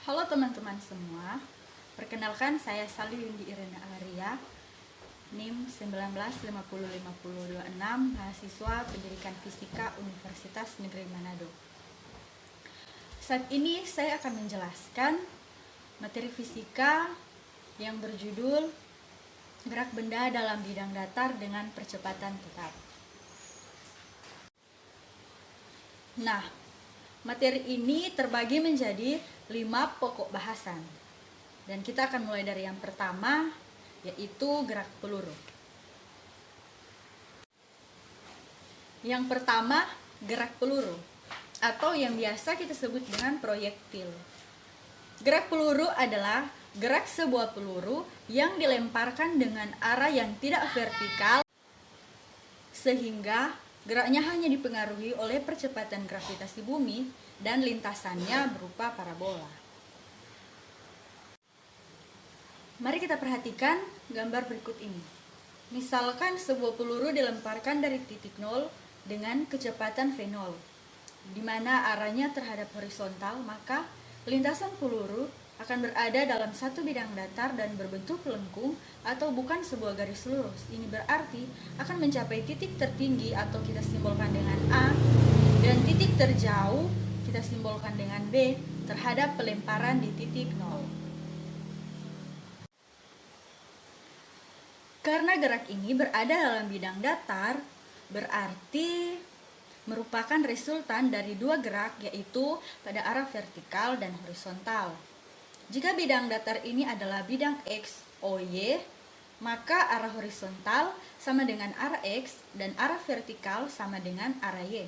Halo teman-teman semua, perkenalkan saya Sally Yundi Irena Aria, NIM 19505026, mahasiswa Pendidikan Fisika Universitas Negeri Manado. Saat ini saya akan menjelaskan materi fisika yang berjudul gerak benda dalam bidang datar dengan percepatan tetap. Nah, materi ini terbagi menjadi 5 pokok bahasan. Dan kita akan mulai dari yang pertama, yaitu gerak peluru. Yang pertama, gerak peluru, atau yang biasa kita sebut dengan proyektil. Gerak peluru adalah gerak sebuah peluru yang dilemparkan dengan arah yang tidak vertikal, sehingga geraknya hanya dipengaruhi oleh percepatan gravitasi bumi dan lintasannya berupa parabola. Mari kita perhatikan gambar berikut ini. Misalkan sebuah peluru dilemparkan dari titik 0 dengan kecepatan V0, di mana arahnya terhadap horizontal, maka lintasan peluru akan berada dalam satu bidang datar dan berbentuk lengkung atau bukan sebuah garis lurus. Ini berarti akan mencapai titik tertinggi atau kita simbolkan dengan A, dan titik terjauh kita simbolkan dengan B terhadap pelemparan di titik 0. Karena gerak ini berada dalam bidang datar, berarti merupakan resultan dari dua gerak, yaitu pada arah vertikal dan horizontal. Jika bidang datar ini adalah bidang X, O, Y, maka arah horizontal sama dengan arah X dan arah vertikal sama dengan arah Y.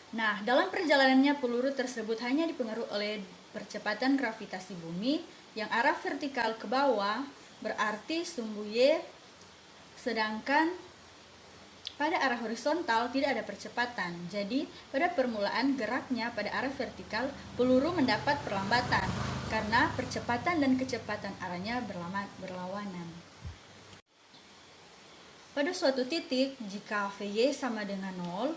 Nah, dalam perjalanannya peluru tersebut hanya dipengaruhi oleh percepatan gravitasi bumi yang arah vertikal ke bawah, berarti sumbu Y, sedangkan pada arah horizontal tidak ada percepatan. Jadi, pada permulaan geraknya pada arah vertikal, peluru mendapat perlambatan karena percepatan dan kecepatan arahnya berlawanan. Pada suatu titik, jika Vy sama dengan 0,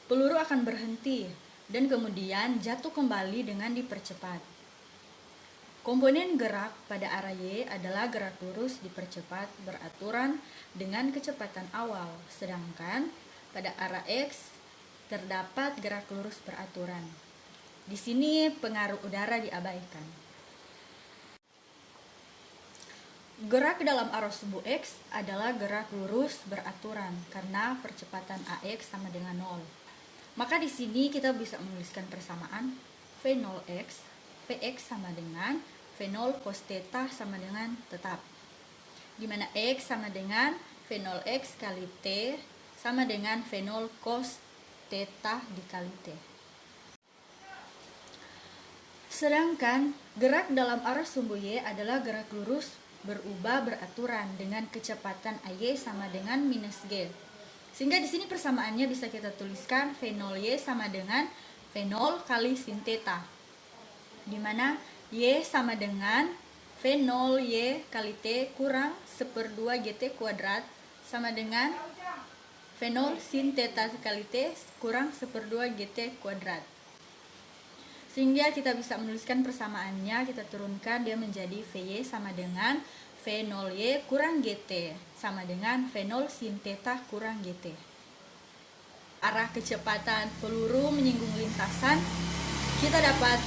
peluru akan berhenti dan kemudian jatuh kembali dengan dipercepat. Komponen gerak pada arah Y adalah gerak lurus dipercepat beraturan dengan kecepatan awal, sedangkan pada arah X terdapat gerak lurus beraturan. Di sini pengaruh udara diabaikan. Gerak dalam arah sumbu X adalah gerak lurus beraturan karena percepatan AX sama dengan 0. Maka di sini kita bisa menuliskan persamaan V0x, Vx sama dengan V0 cos theta sama dengan tetap, di mana X sama dengan V0x kali T sama dengan V0 cos theta dikali T. Sedangkan gerak dalam arah sumbu Y adalah gerak lurus berubah beraturan dengan kecepatan AY sama dengan minus G. Sehingga di sini persamaannya bisa kita tuliskan V0Y sama dengan V0 kali sin theta, di mana Y sama dengan V0Y kali T kurang 1/2 GT kuadrat sama dengan V0 sin theta kali T kurang 1/2 GT kuadrat. Sehingga kita bisa menuliskan persamaannya, kita turunkan dia menjadi Vy sama dengan V0Y kurang GT sama dengan V0 sin theta kurang GT. Arah kecepatan peluru menyinggung lintasan kita dapat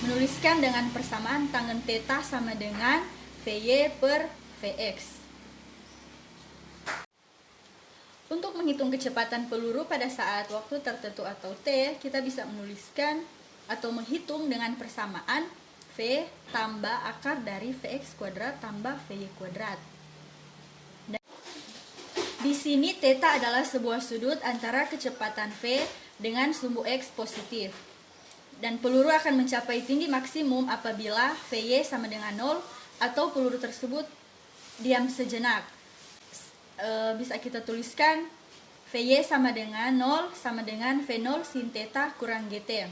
menuliskan dengan persamaan tangen theta sama dengan Vy per Vx. Untuk menghitung kecepatan peluru pada saat waktu tertentu atau T, kita bisa menuliskan atau menghitung dengan persamaan V tambah akar dari Vx kuadrat tambah Vy kuadrat. Dan di sini theta adalah sebuah sudut antara kecepatan V dengan sumbu X positif. Dan peluru akan mencapai tinggi maksimum apabila Vy sama dengan 0 atau peluru tersebut diam sejenak. Bisa kita tuliskan Vy sama dengan 0 sama dengan V0 sin theta kurang GT.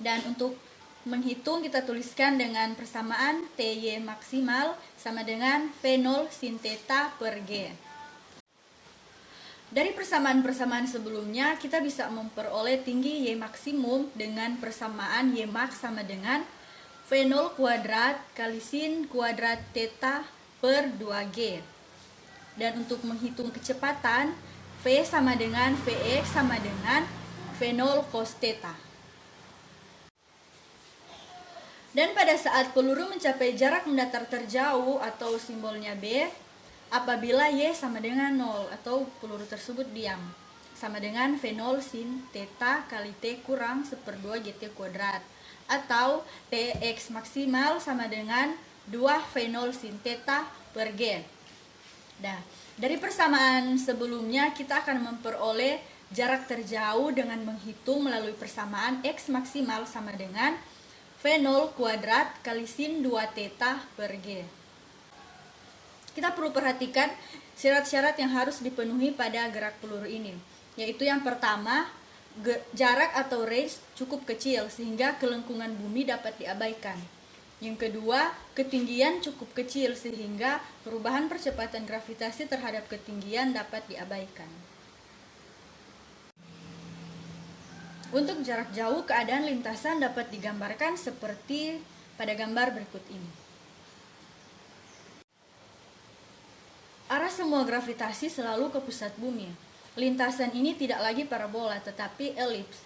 Dan untuk menghitung kita tuliskan dengan persamaan Ty maksimal sama dengan V0 sin theta per G. Dari persamaan-persamaan sebelumnya, kita bisa memperoleh tinggi Y maksimum dengan persamaan Y max sama dengan V0 kuadrat kali sin kuadrat theta per 2G. Dan untuk menghitung kecepatan, V sama dengan Vx sama dengan V0 cos theta. Dan pada saat peluru mencapai jarak mendatar terjauh atau simbolnya B, apabila Y sama dengan 0 atau peluru tersebut diam, sama dengan V0 sin theta kali T kurang 1/2 GT kuadrat, atau Tx maksimal sama dengan 2 V0 sin theta per G. Nah, dari persamaan sebelumnya kita akan memperoleh jarak terjauh dengan menghitung melalui persamaan X maksimal sama dengan V0 kuadrat kali sin 2 theta per G. Kita perlu perhatikan syarat-syarat yang harus dipenuhi pada gerak peluru ini, yaitu yang pertama, jarak atau range cukup kecil sehingga kelengkungan bumi dapat diabaikan. Yang kedua, ketinggian cukup kecil sehingga perubahan percepatan gravitasi terhadap ketinggian dapat diabaikan. Untuk jarak jauh, keadaan lintasan dapat digambarkan seperti pada gambar berikut ini. Arah semua gravitasi selalu ke pusat bumi. Lintasan ini tidak lagi parabola tetapi elips.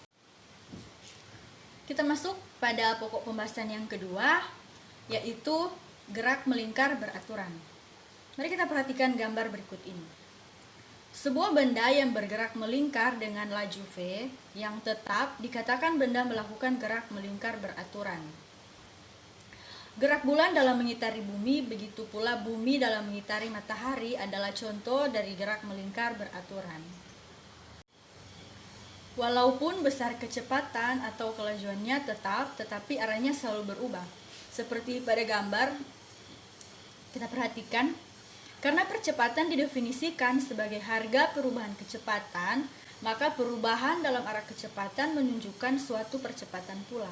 Kita masuk pada pokok pembahasan yang kedua, yaitu gerak melingkar beraturan. Mari kita perhatikan gambar berikut ini. Sebuah benda yang bergerak melingkar dengan laju V yang tetap dikatakan benda melakukan gerak melingkar beraturan. Gerak bulan dalam mengitari bumi, begitu pula bumi dalam mengitari matahari adalah contoh dari gerak melingkar beraturan. Walaupun besar kecepatan atau kelajuannya tetap, tetapi arahnya selalu berubah. Seperti pada gambar, kita perhatikan, karena percepatan didefinisikan sebagai harga perubahan kecepatan, maka perubahan dalam arah kecepatan menunjukkan suatu percepatan pula.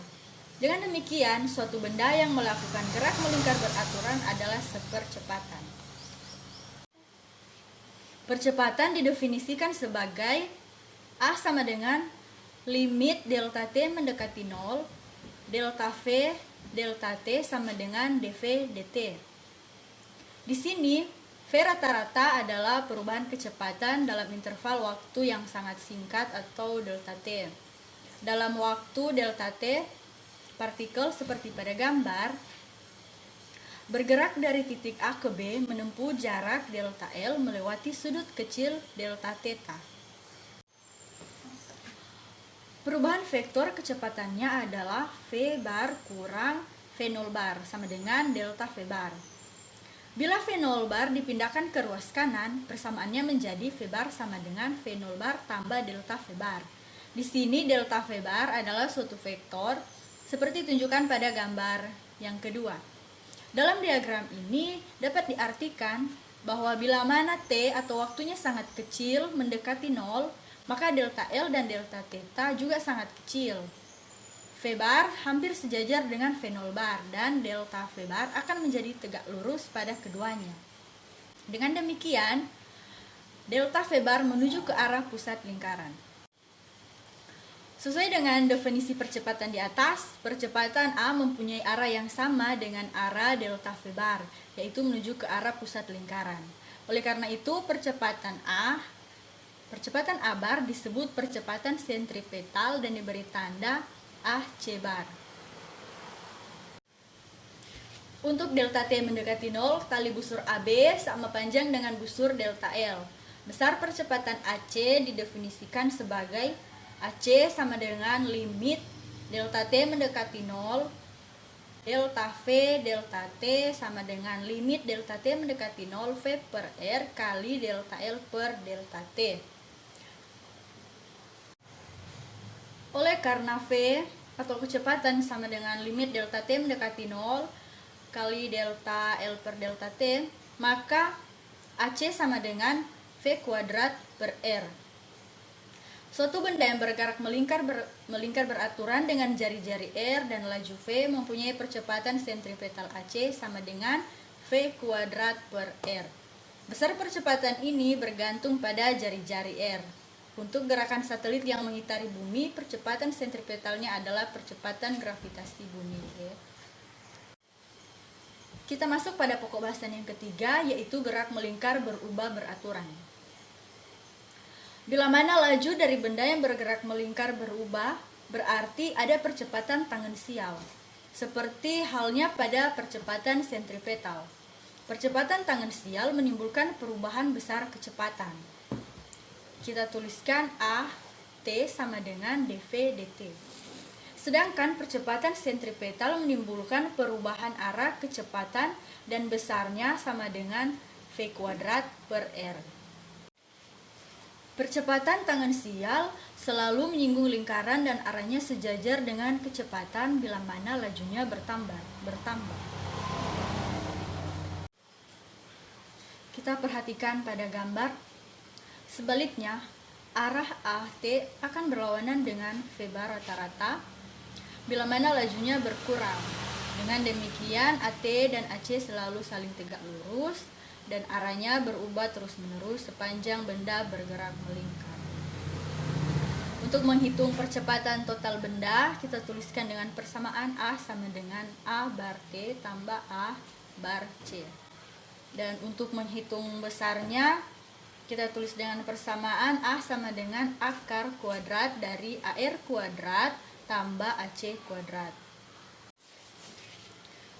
Dengan demikian, suatu benda yang melakukan gerak melingkar beraturan adalah sepercepatan. Percepatan didefinisikan sebagai A sama dengan limit delta T mendekati 0, delta V, delta T sama dengan dV dt. Di sini, V rata-rata adalah perubahan kecepatan dalam interval waktu yang sangat singkat atau delta T. Dalam waktu delta T, partikel seperti pada gambar bergerak dari titik A ke B menempuh jarak delta L melewati sudut kecil delta theta. Perubahan vektor kecepatannya adalah V bar kurang V0 bar sama dengan delta V bar. Bila V0 bar dipindahkan ke ruas kanan, persamaannya menjadi V bar sama dengan V0 bar tambah delta V bar. Di sini delta V bar adalah suatu vektor seperti ditunjukkan pada gambar yang kedua. Dalam diagram ini dapat diartikan bahwa bila mana T atau waktunya sangat kecil mendekati 0, maka delta L dan delta theta juga sangat kecil. V bar hampir sejajar dengan V0 bar dan delta V bar akan menjadi tegak lurus pada keduanya. Dengan demikian, delta V bar menuju ke arah pusat lingkaran. Sesuai dengan definisi percepatan di atas, percepatan A mempunyai arah yang sama dengan arah delta V bar, yaitu menuju ke arah pusat lingkaran. Oleh karena itu, percepatan A bar disebut percepatan sentripetal dan diberi tanda AC bar. Untuk delta T mendekati 0, tali busur AB sama panjang dengan busur delta L. Besar percepatan AC didefinisikan sebagai AC sama dengan limit delta T mendekati 0, delta V delta T sama dengan limit delta T mendekati 0 V per R kali delta L per delta T. Oleh karena V atau kecepatan sama dengan limit delta T mendekati 0 kali delta L per delta T, maka AC sama dengan V kuadrat per R. Suatu benda yang bergerak melingkar beraturan dengan jari-jari R dan laju V mempunyai percepatan sentripetal AC sama dengan V kuadrat per R. Besar percepatan ini bergantung pada jari-jari R. Untuk gerakan satelit yang mengitari bumi, percepatan sentripetalnya adalah percepatan gravitasi bumi. Kita masuk pada pokok bahasan yang ketiga, yaitu gerak melingkar berubah beraturan. Bila mana laju dari benda yang bergerak melingkar berubah, berarti ada percepatan tangensial, seperti halnya pada percepatan sentripetal. Percepatan tangensial menimbulkan perubahan besar kecepatan. Kita tuliskan A, T sama dengan dV dt. Sedangkan percepatan sentripetal menimbulkan perubahan arah kecepatan dan besarnya sama dengan V kuadrat per R. Percepatan tangensial selalu menyinggung lingkaran dan arahnya sejajar dengan kecepatan bila mana lajunya bertambah. Kita perhatikan pada gambar. Sebaliknya, arah AT akan berlawanan dengan V bar rata-rata bila mana lajunya berkurang. Dengan demikian, AT dan AC selalu saling tegak lurus dan arahnya berubah terus-menerus sepanjang benda bergerak melingkar. Untuk menghitung percepatan total benda, kita tuliskan dengan persamaan A sama dengan A bar T tambah A bar C. Dan untuk menghitung besarnya, kita tulis dengan persamaan A sama dengan akar kuadrat dari AR kuadrat tambah AC kuadrat.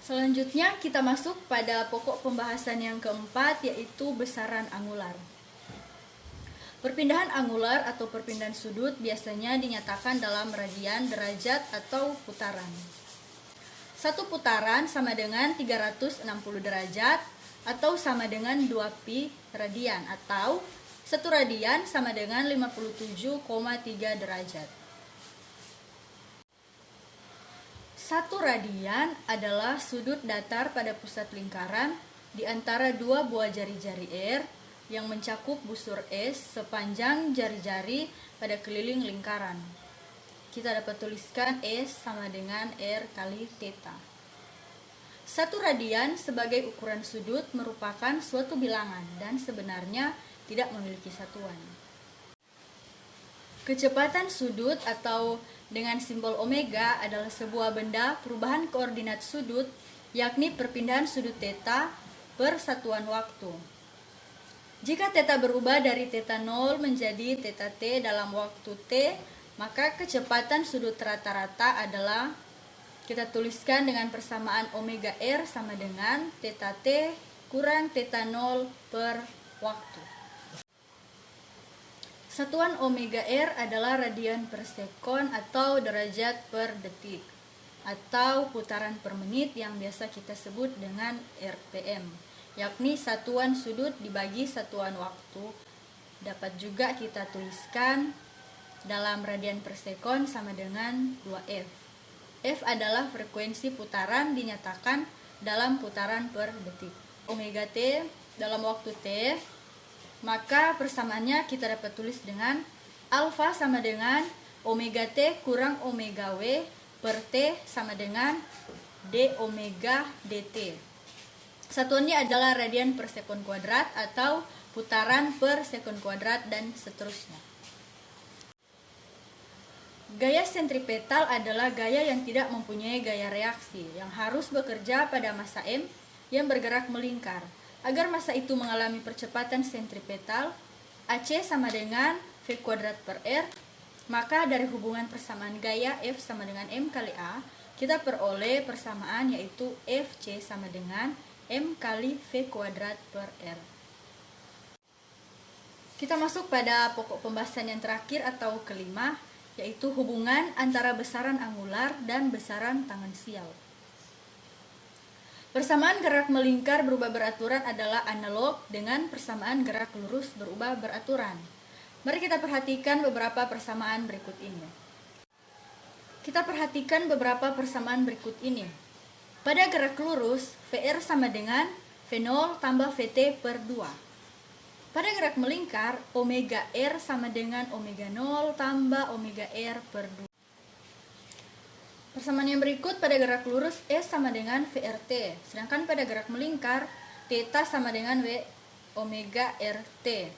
Selanjutnya kita masuk pada pokok pembahasan yang keempat, yaitu besaran angular. Perpindahan angular atau perpindahan sudut biasanya dinyatakan dalam radian, derajat, atau putaran. Satu putaran sama dengan 360 derajat atau sama dengan 2pi radian, atau satu radian sama dengan 57,3 derajat. Satu radian adalah sudut datar pada pusat lingkaran di antara dua buah jari-jari R yang mencakup busur S sepanjang jari-jari pada keliling lingkaran. Kita dapat tuliskan S sama dengan R kali theta. Satu radian sebagai ukuran sudut merupakan suatu bilangan dan sebenarnya tidak memiliki satuan. Kecepatan sudut atau dengan simbol omega adalah sebuah benda perubahan koordinat sudut, yakni perpindahan sudut theta per satuan waktu. Jika theta berubah dari theta 0 menjadi theta t dalam waktu t, maka kecepatan sudut rata-rata adalah, kita tuliskan dengan persamaan omega r sama dengan theta t kurang theta 0 per waktu. Satuan omega r adalah radian per sekon atau derajat per detik, atau putaran per menit yang biasa kita sebut dengan RPM, yakni satuan sudut dibagi satuan waktu. Dapat juga kita tuliskan dalam radian per sekon sama dengan 2F. F adalah frekuensi putaran dinyatakan dalam putaran per detik. Omega T dalam waktu T, maka persamaannya kita dapat tulis dengan alfa sama dengan omega T kurang omega W per T sama dengan d omega dt. Satuannya adalah radian per sekon kuadrat atau putaran per sekon kuadrat dan seterusnya. Gaya sentripetal adalah gaya yang tidak mempunyai gaya reaksi, yang harus bekerja pada massa M yang bergerak melingkar. Agar massa itu mengalami percepatan sentripetal, AC sama dengan V kuadrat per R, maka dari hubungan persamaan gaya F sama dengan M kali A, kita peroleh persamaan yaitu FC sama dengan M kali V kuadrat per R. Kita masuk pada pokok pembahasan yang terakhir atau kelima, yaitu hubungan antara besaran angular dan besaran tangensial. Persamaan gerak melingkar berubah beraturan adalah analog dengan persamaan gerak lurus berubah beraturan. Mari kita perhatikan beberapa persamaan berikut ini. Pada gerak lurus, VR sama dengan V0 tambah VT per 2. Pada gerak melingkar, omega R sama dengan omega 0 tambah omega R per 2. Persamaan yang berikut pada gerak lurus S sama dengan VRT, sedangkan pada gerak melingkar θ sama dengan W omega RT.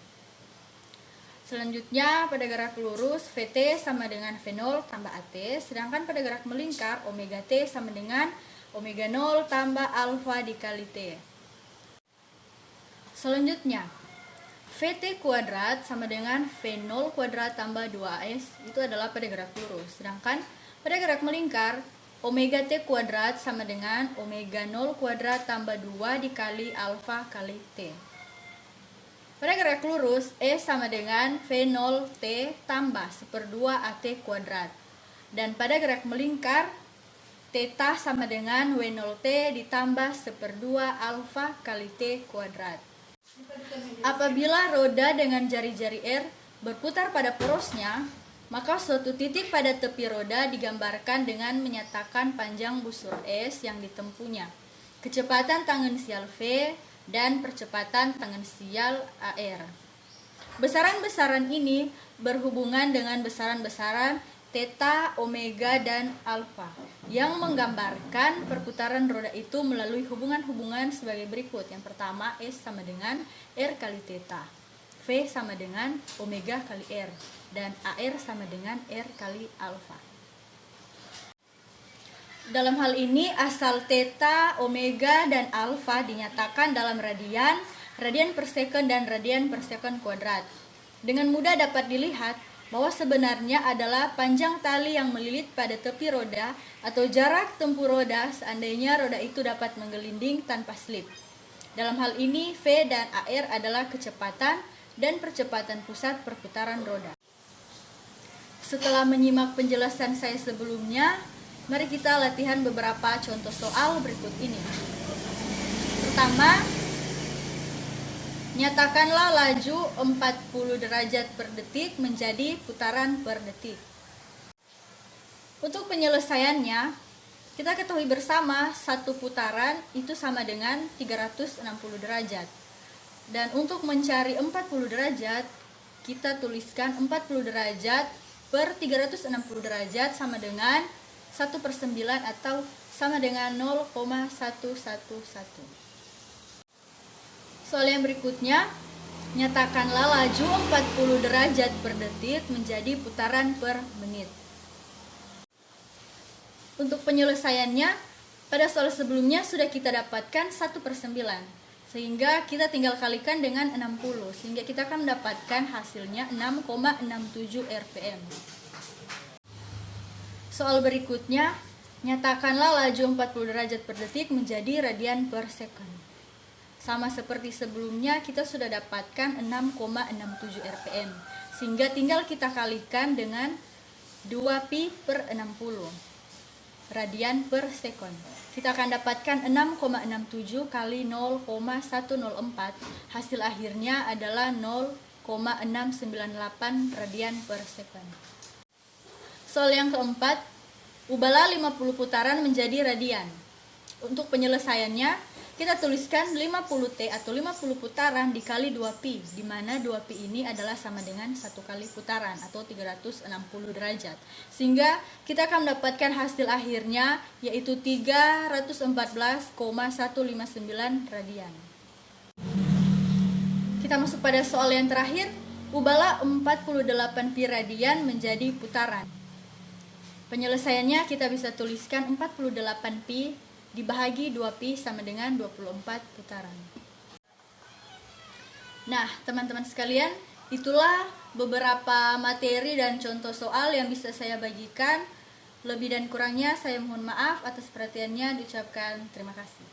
Selanjutnya pada gerak lurus VT sama dengan V0 tambah AT, sedangkan pada gerak melingkar omega T sama dengan omega 0 tambah alfa dikali T. Selanjutnya, VT kuadrat sama dengan V0 kuadrat tambah 2AS itu adalah pada gerak lurus. Sedangkan pada gerak melingkar, omega T kuadrat sama dengan omega 0 kuadrat tambah 2 dikali alfa kali T. Pada gerak lurus, E sama dengan V0T tambah 1/2 AT kuadrat. Dan pada gerak melingkar, theta sama dengan W0T ditambah 1/2 alfa kali T kuadrat. Apabila roda dengan jari-jari R berputar pada porosnya, maka suatu titik pada tepi roda digambarkan dengan menyatakan panjang busur S yang ditempuhnya, kecepatan tangensial V, dan percepatan tangensial AR. Besaran-besaran ini berhubungan dengan besaran-besaran theta, omega, dan alfa yang menggambarkan perputaran roda itu melalui hubungan-hubungan sebagai berikut. Yang pertama, S sama dengan R kali theta, V sama dengan omega kali R, dan AR sama dengan R kali alfa. Dalam hal ini, asal theta, omega, dan alfa dinyatakan dalam radian, radian per second, dan radian per second kuadrat. Dengan mudah dapat dilihat bahwa sebenarnya adalah panjang tali yang melilit pada tepi roda atau jarak tempuh roda seandainya roda itu dapat menggelinding tanpa slip. Dalam hal ini, V dan AR adalah kecepatan dan percepatan pusat perputaran roda. Setelah menyimak penjelasan saya sebelumnya, mari kita latihan beberapa contoh soal berikut ini. Pertama, nyatakanlah laju 40 derajat per detik menjadi putaran per detik. Untuk penyelesaiannya, kita ketahui bersama satu putaran itu sama dengan 360 derajat. Dan untuk mencari 40 derajat, kita tuliskan 40 derajat per 360 derajat sama dengan 1/9 atau sama dengan 0,111. Soal yang berikutnya, nyatakanlah laju 40 derajat per detik menjadi putaran per menit. Untuk penyelesaiannya, pada soal sebelumnya sudah kita dapatkan 1/9, sehingga kita tinggal kalikan dengan 60, sehingga kita akan mendapatkan hasilnya 6,67 rpm. Soal berikutnya, nyatakanlah laju 40 derajat per detik menjadi radian per second. Sama seperti sebelumnya, kita sudah dapatkan 6,67 rpm, sehingga tinggal kita kalikan dengan 2pi per 60 radian per second. Kita akan dapatkan 6,67 kali 0,104, hasil akhirnya adalah 0,698 radian per second. Soal yang keempat, ubahlah 50 putaran menjadi radian. Untuk penyelesaiannya, kita tuliskan 50T atau 50 putaran dikali 2pi, di mana 2pi ini adalah sama dengan 1 kali putaran atau 360 derajat. Sehingga kita akan mendapatkan hasil akhirnya yaitu 314,159 radian. Kita masuk pada soal yang terakhir, ubahlah 48 pi radian menjadi putaran. Penyelesaiannya kita bisa tuliskan 48 pi dibahagi 2pi sama dengan 24 putaran. Nah, teman-teman sekalian, itulah beberapa materi dan contoh soal yang bisa saya bagikan. Lebih dan kurangnya saya mohon maaf, atas perhatiannya diucapkan terima kasih.